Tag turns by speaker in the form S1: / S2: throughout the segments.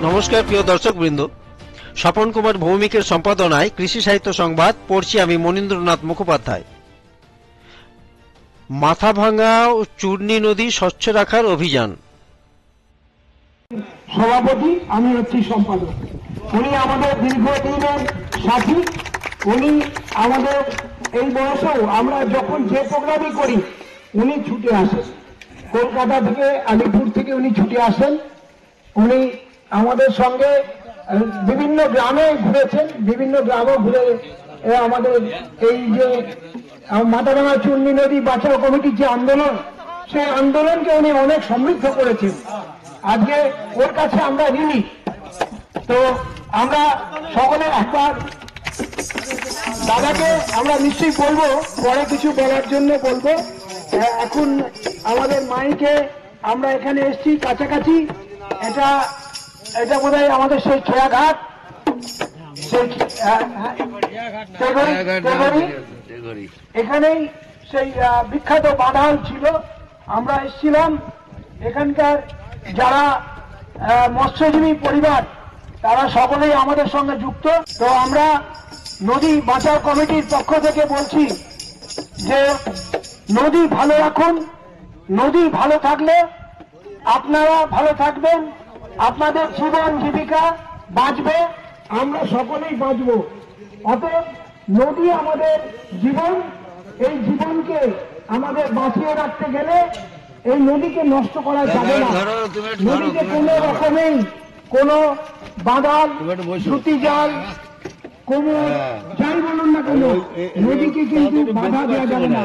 S1: নমস্কার প্রিয় দর্শকবৃন্দ, স্বপন কুমার ভৌমিকের সম্পাদনায় কৃষি সাহিত্য সংবাদ পড়ছি আমি মনীন্দ্রনাথ মুখোপাধ্যায়। মাথাভাঙা ও চূর্ণী নদী স্বচ্ছ রাখার অভিযান।
S2: সভাপতি, আমি হচ্ছি সম্পাদক। উনি আমাদের দীর্ঘদিনের সাথী। উনি আমাদের এই বয়সেও আমরা যখন যে প্রোগ্রামই করি উনি ছুটে আসেন। কলকাতা থেকে, আলিপুর থেকে উনি ছুটে আসেন। উনি আমাদের সঙ্গে বিভিন্ন গ্রামে ঘুরেছেন, বিভিন্ন গ্রামে ঘুরে আমাদের এই যে মাথাভাঙা চূর্ণী নদী বাঁচাও কমিটির যে আন্দোলন, সেই আন্দোলনকে উনি অনেক সমৃদ্ধ করেছেন। আজকে ওর কাছে আমরা ঋণী। তো আমরা সকলে একবার দাদাকে আমরা নিশ্চয়ই বলবো, পরে কিছু বলার জন্য বলবো। এখন আমাদের মাইকে আমরা এখানে এসছি কাছাকাছি। এটা এটা বোধহয় আমাদের সেই খেয়াঘাট, এখানেই সেই বিখ্যাত বাঁধাল ছিল। আমরা এসেছিলাম। এখানকার যারা মৎস্যজীবী পরিবার তারা সকলেই আমাদের সঙ্গে যুক্ত। তো আমরা নদী বাঁচাও কমিটির পক্ষ থেকে বলছি যে নদী ভালো রাখুন। নদী ভালো থাকলে আপনারা ভালো থাকবেন, আপনাদের জীবন জীবিকা বাঁচবে, আমরা সকলেই বাঁচব। অতএব নদী আমাদের জীবন। এই জীবনকে আমাদের বাঁচিয়ে রাখতে গেলে এই নদীকে নষ্ট করা যাবে না। নদীকে কোনো রকমেই কোনো বাঁধাল, সুতি জাল, কোমর যাই বলুন না কেন, নদীকে কিন্তু বাধা দেওয়া যাবে না।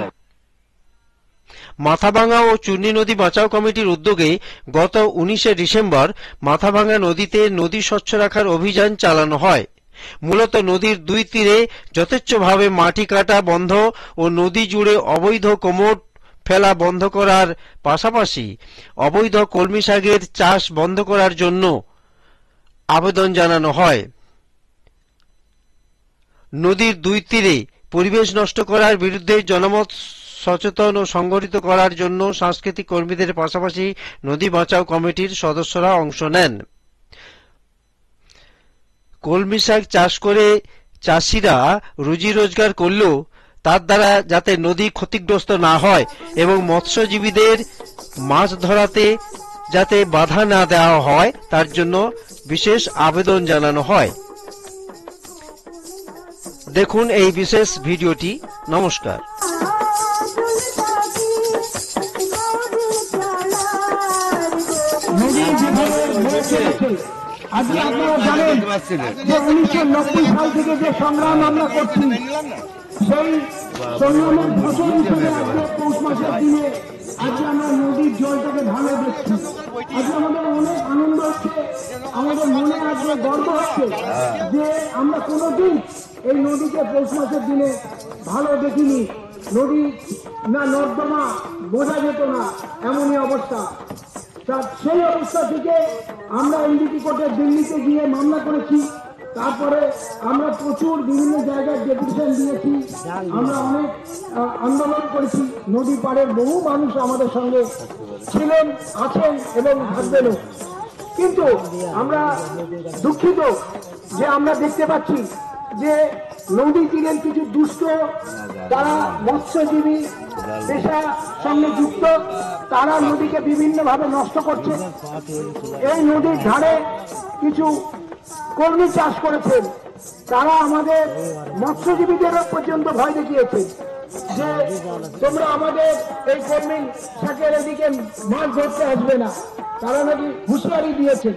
S1: মাথাভাঙা ও চূর্ণী নদী বাঁচাও কমিটির উদ্যোগে গত 19শে ডিসেম্বর মাথাভাঙা নদীতে নদী স্বচ্ছ রাখার অভিযান চালানো হয়। মূলত নদীর দুই তীরে যথেচ্ছভাবে মাটি কাটা বন্ধ ও নদী জুড়ে অবৈধ কোমর ফেলা বন্ধ করার পাশাপাশি অবৈধ কলমি শাকের চাষ বন্ধ করার জন্য আবেদন জানানো হয়। নদীর দুই তীরে পরিবেশ নষ্ট করার বিরুদ্ধে জনমত সচেতন ও সংগঠিত করার জন্য সাংস্কৃতিক কর্মীদের পাশাপাশি নদী বাঁচাও কমিটির সদস্যরা অংশ নেন। কলমি শাক চাষ করে চাষিরা রুজি রোজগার করলেও তার দ্বারা যাতে নদী ক্ষতিগ্রস্ত না হয় এবং মৎস্যজীবীদের মাছ ধরাতে যাতে বাধা না দেওয়া হয় তার জন্য বিশেষ আবেদন জানানো হয়। দেখুন এই বিশেষ ভিডিওটি। নমস্কার।
S2: আজকে আপনারা জানেন যে 1990 সাল থেকে যে সংগ্রাম আমরা করছি, সেই সংগ্রামের ফসল হিসেবে আজকে পৌষ মাসের দিনে আজকে আমরা নদীর জলটাকে ভালো দেখছি। আজকে আমাদের অনেক আনন্দ হচ্ছে, আমাদের মনে আজকে গর্ব হচ্ছে যে আমরা কোনোদিন এই নদীকে পৌষ মাসের দিনে ভালো দেখিনি। নদী না নর্দমা বোঝা যেত না, এমনই অবস্থা। সেই অবস্থা থেকে আমরা এনজিটি কোর্টে দিল্লিতে গিয়ে মামলা করেছি। তারপরে আমরা প্রচুর বিভিন্ন জায়গায় ডেপুটেশন দিয়েছি, আমরা অনেক আন্দোলন করেছি। নদী পাড়ের বহু মানুষ আমাদের সঙ্গে ছিলেন, আছেন এবং থাকবেনও। কিন্তু আমরা দুঃখিত যে আমরা দেখতে পাচ্ছি যে নদী তীরের কিছু দুষ্ট, তারা মৎস্যজীবী পেশার সঙ্গে যুক্ত, তারা নদীকে বিভিন্নভাবে নষ্ট করছে। এই নদীর ধারে কিছু কর্মী চাষ করেছেন, তারা আমাদের মৎস্যজীবীদেরও পর্যন্ত ভয় দেখিয়েছে যে তোমরা আমাদের এই কর্মী শাকের এদিকে মাছ ধরতে আসবে না। তারা নাকি হুঁশিয়ারি দিয়েছে।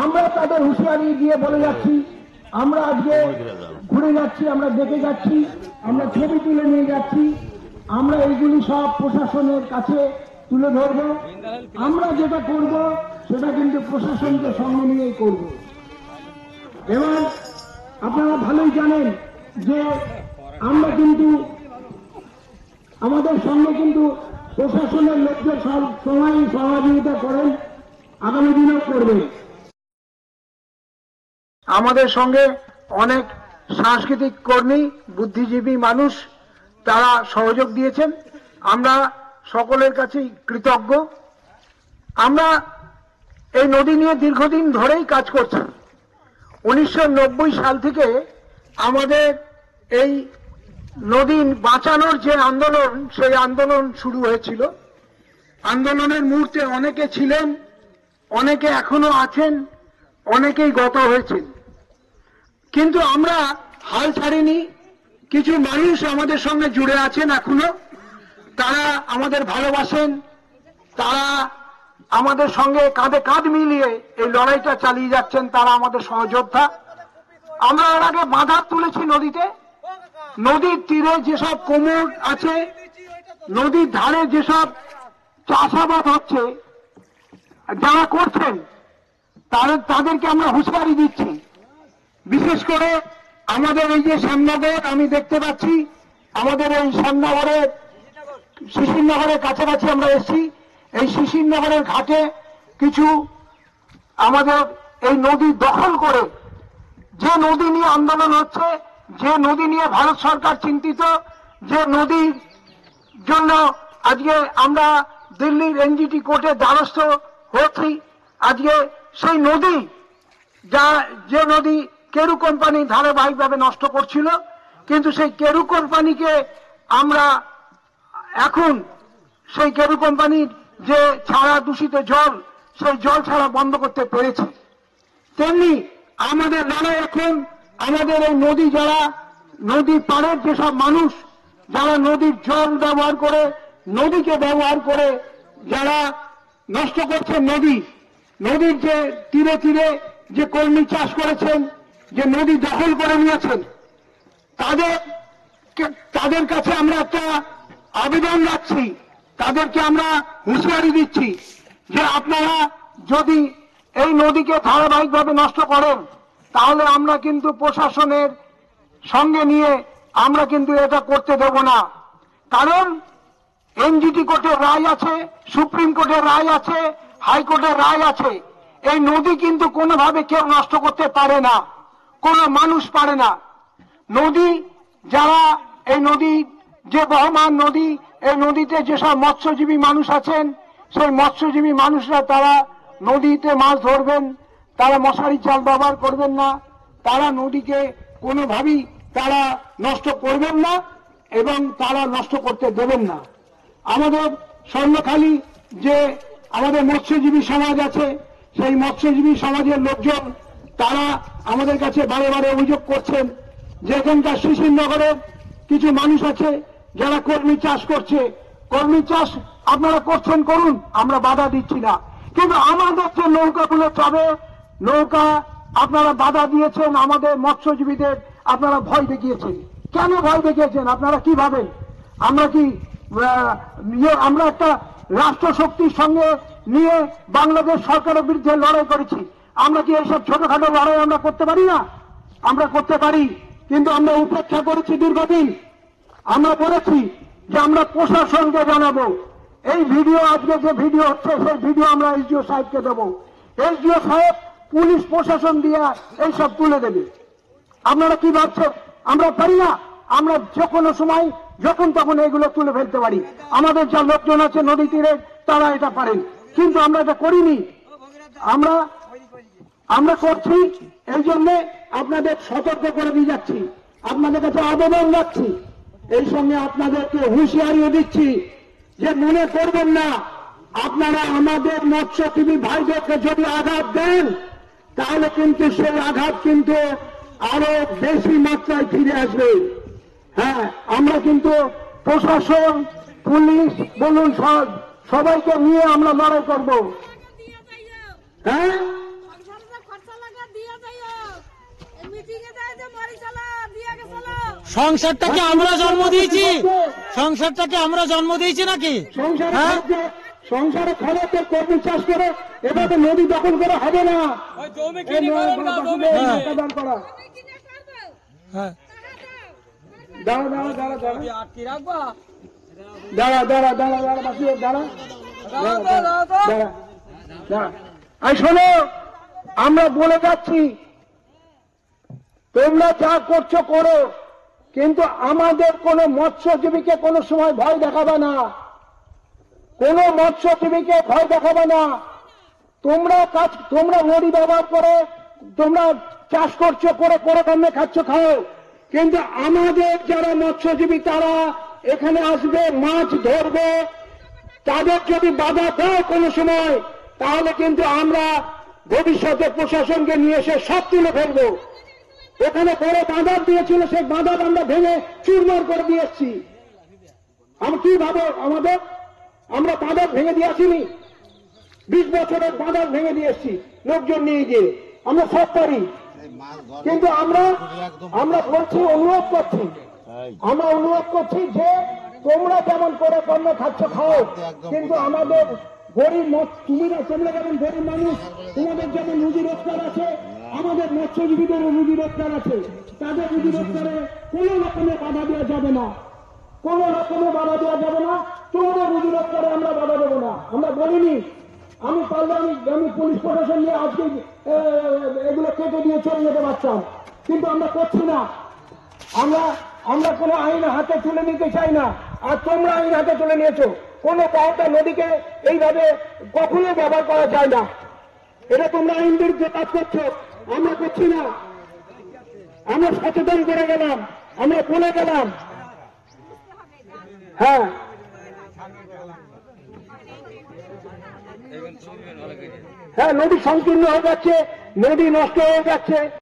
S2: আমরা তাদের হুঁশিয়ারি দিয়ে বলে যাচ্ছি, আমরা আজকে ঘুরে যাচ্ছি, আমরা দেখে যাচ্ছি, আমরা ছবি তুলে নিয়ে যাচ্ছি, আমরা এইগুলি সব প্রশাসনের কাছে তুলে ধরব। আমরা যেটা করব সেটা কিন্তু প্রশাসনকে সঙ্গে নিয়েই করব। এবং আপনারা ভালোই জানেন যে আমরা কিন্তু আমাদের সঙ্গে কিন্তু প্রশাসনের লোকদের সব সময় সহযোগিতা করেন, আগামী দিনেও করবেন। আমাদের সঙ্গে অনেক সাংস্কৃতিক কর্মী, বুদ্ধিজীবী মানুষ তারা সহযোগ দিয়েছেন। আমরা সকলের কাছেই কৃতজ্ঞ। আমরা এই নদী নিয়ে দীর্ঘদিন ধরেই কাজ করছে। 1990 সাল থেকে আমাদের এই নদী বাঁচানোর যে আন্দোলন, সেই আন্দোলন শুরু হয়েছিল। আন্দোলনের মুহূর্তে অনেকে ছিলেন, অনেকে এখনো আছেন, অনেকেই গত হয়েছেন, কিন্তু আমরা হাল ছাড়িনি। কিছু মানুষ আমাদের সঙ্গে জুড়ে আছেন এখনো, তারা আমাদের ভালোবাসেন, তারা আমাদের সঙ্গে কাঁধে কাঁধ মিলিয়ে এই লড়াইটা চালিয়ে যাচ্ছেন, তারা আমাদের সহযোদ্ধা। আমরা এর আগে বাঁধা তুলেছি নদীতে, নদীর তীরে যেসব কোমর আছে, নদীর ধারে যেসব চাষাবাদ হচ্ছে, যারা করছেন তাদেরকে আমরা হুঁশিয়ারি দিচ্ছি। বিশেষ করে আমাদের এই যে শ্যামনগর, আমি দেখতে পাচ্ছি আমাদের এই শ্যামনগরের শিশিরনগরের কাছাকাছি আমরা এসেছি। এই শিশিরনগরের ঘাটে কিছু আমাদের এই নদী দখল করে, যে নদী নিয়ে আন্দোলন হচ্ছে, যে নদী নিয়ে ভারত সরকার চিন্তিত, যে নদীর জন্য আজকে আমরা দিল্লির এনজিটি কোর্টের দ্বারস্থ হয়েছি, আজকে সেই নদী যে নদী কেরু কোম্পানি ধারাবাহিকভাবে নষ্ট করছিল, কিন্তু সেই কেরু কোম্পানিকে আমরা এখন সেই কেরু কোম্পানির যে ছাড়া দূষিত জল, সেই জল ছাড়া বন্ধ করতে পেরেছি। তেমনি আমাদের লড়াই এখন আমাদের এই নদী, যারা নদীর পাড়ের যেসব মানুষ, যারা নদীর জল ব্যবহার করে, নদীকে ব্যবহার করে যারা নষ্ট করছেন নদীর যে তীরে তীরে যে কলমি চাষ করেছেন, যে নদী দখল করে নিয়েছেন, তাদের কাছে আমরা একটা আবেদন রাখছি, তাদেরকে আমরা হুঁশিয়ারি দিচ্ছি যে আপনারা যদি এই নদীকে ধারাবাহিকভাবে নষ্ট করেন, তাহলে আমরা কিন্তু প্রশাসনের সঙ্গে নিয়ে আমরা কিন্তু এটা করতে দেব না। কারণ এনজিটি কোর্টের রায় আছে, সুপ্রিম কোর্টের রায় আছে, হাইকোর্টের রায় আছে। এই নদী কিন্তু কোনোভাবে কেউ নষ্ট করতে পারে না, কোনো মানুষ পারে না। নদী, যারা এই নদী, যে বহমান নদী, এই নদীতে যেসব মৎস্যজীবী মানুষ আছেন, সেই মৎস্যজীবী মানুষরা তারা নদীতে মাছ ধরবেন, তারা মশারি জাল ব্যবহার করবেন না, তারা নদীকে কোনোভাবেই তারা নষ্ট করবেন না এবং তারা নষ্ট করতে দেবেন না। আমাদের স্বর্ণখালী যে আমাদের মৎস্যজীবী সমাজ আছে, সেই মৎস্যজীবী সমাজের লোকজন তারা আমাদের কাছে বারে বারে অভিযোগ করছেন যে এখানকার শিশিরনগরের কিছু মানুষ আছে যারা কর্মী চাষ করছে। কর্মী চাষ আপনারা করছেন, করুন, আমরা বাধা দিচ্ছি না, কিন্তু আমাদের যে নৌকাগুলো চলে, নৌকা আপনারা বাধা দিয়েছেন, আমাদের মৎস্যজীবীদের আপনারা ভয় দেখিয়েছেন। কেন ভয় দেখিয়েছেন? আপনারা কি ভাবেন আমরা কি আমরা একটা রাষ্ট্র শক্তির সঙ্গে নিয়ে বাংলাদেশ সরকারের বিরুদ্ধে লড়াই করেছি? আমরা কি এইসব ছোটখাটো লড়াই আমরা করতে পারি না? আমরা করতে পারি, কিন্তু আমরা উপেক্ষা করেছি দীর্ঘদিন। আমরা বলেছি যে আমরা প্রশাসনকে জানাবো। এই ভিডিও, আজকে যে ভিডিও হচ্ছে, সেই ভিডিও আমরা এসডিও সাহেবকে দেবো। এসডিও সাহেব পুলিশ প্রশাসন দিয়ে এইসব তুলে দেবে। আপনারা কি ভাবছেন আমরা পারি না? আমরা যে কোনো সময় যখন তখন এগুলো তুলে ফেলতে পারি। আমাদের যা লোকজন আছে নদী তীরে, তারা এটা পারেন, কিন্তু আমরা এটা করিনি। আমরা করছি, এই জন্য আপনাদের সতর্ক করে দিয়ে যাচ্ছি, আপনাদের কাছে আবেদন রাখছি, এই সঙ্গে আপনাদেরকে হুঁশিয়ারিও দিচ্ছি যে মনে করবেন না আপনারা আমাদের মৎস্যজীবী ভাইদেরকে যদি আঘাত দেন, তাহলে কিন্তু সেই আঘাত কিন্তু আরো বেশি মাত্রায় ফিরে আসবে। হ্যাঁ, আমরা কিন্তু প্রশাসন, পুলিশ বলুন, সবাইকে নিয়ে আমরা লড়াই করব। হ্যাঁ,
S3: সংসারটাকে আমরা জন্ম দিয়েছি, সংসারটাকে আমরা জন্ম দিয়েছি নাকি?
S2: সংসারে খরচের কর্মী চাষ করে এভাবে নদী দখল করে হবে না। শোনো, আমরা বলে যাচ্ছি তোমরা যা করছো করো, কিন্তু আমাদের কোন মৎস্যজীবীকে কোনো সময় ভয় দেখাবে না, কোন মৎস্যজীবীকে ভয় দেখাবে না। তোমরা নদী ব্যবহার করে তোমরা চাষ করছো, করে কর্মে খাচ্ছ, খাও, কিন্তু আমাদের যারা মৎস্যজীবী তারা এখানে আসবে, মাছ ধরবে, তাদের যদি বাধা দাও কোনো সময়, তাহলে কিন্তু আমরা ভবিষ্যতে প্রশাসনকে নিয়ে এসে সব তুলে ফেলবো। এখানে বড় বাঁধা দিয়েছিল, সেই বাঁধা আমরা ভেঙে চুরমার করে দিয়ে এসছি। আমি কি ভাবো আমাদের, আমরা বাঁধা ভেঙে দিয়ে আসিনি? 20 বছরের বাঁধা ভেঙে দিয়ে এসছি লোকজন নিয়ে গিয়ে, আমরা সব পারি। কিন্তু আমরা বলছি, অনুরোধ করছি যে তোমরা যেমন করে কর্ম খাচ্ছ খাও, কিন্তু আমাদের গরিব তোমরা যেমন গরিব মানুষ, তোমাদের যেমন রুজি রোজগার আছে, আমাদের মৎস্যজীবীদেরও রুজি রোজগার আছে। তাদের রুজি রোজগারে কোনো রকমের বাধা দেওয়া যাবে না, কোনো রকমের বাধা দেওয়া যাবে না। তোমাদের রুজি রোজগারে আমরা বাধা দেবো না, আমরা বলিনি। আমি পারলে আমি পুলিশ প্রশাসন নিয়ে আজকে এগুলো কেটে দিয়ে চলে যেতে পারতাম, কিন্তু আমরা করছি না। আমরা কোনো আইন হাতে তুলে নিতে চাই না, আর তোমরা আইন হাতে তুলে নিয়েছো। কোনো পাওটা নদীকে এইভাবে কখনো ব্যবহার করা যায় না। এটা তোমরা আইন বিরুদ্ধে কাজ করছো, আমরা করছি না। আমরা সচেতন করে গেলাম, আমরা বলে গেলাম। হ্যাঁ, নদী সংকীর্ণ হয়ে যাচ্ছে, নদী নষ্ট হয়ে যাচ্ছে।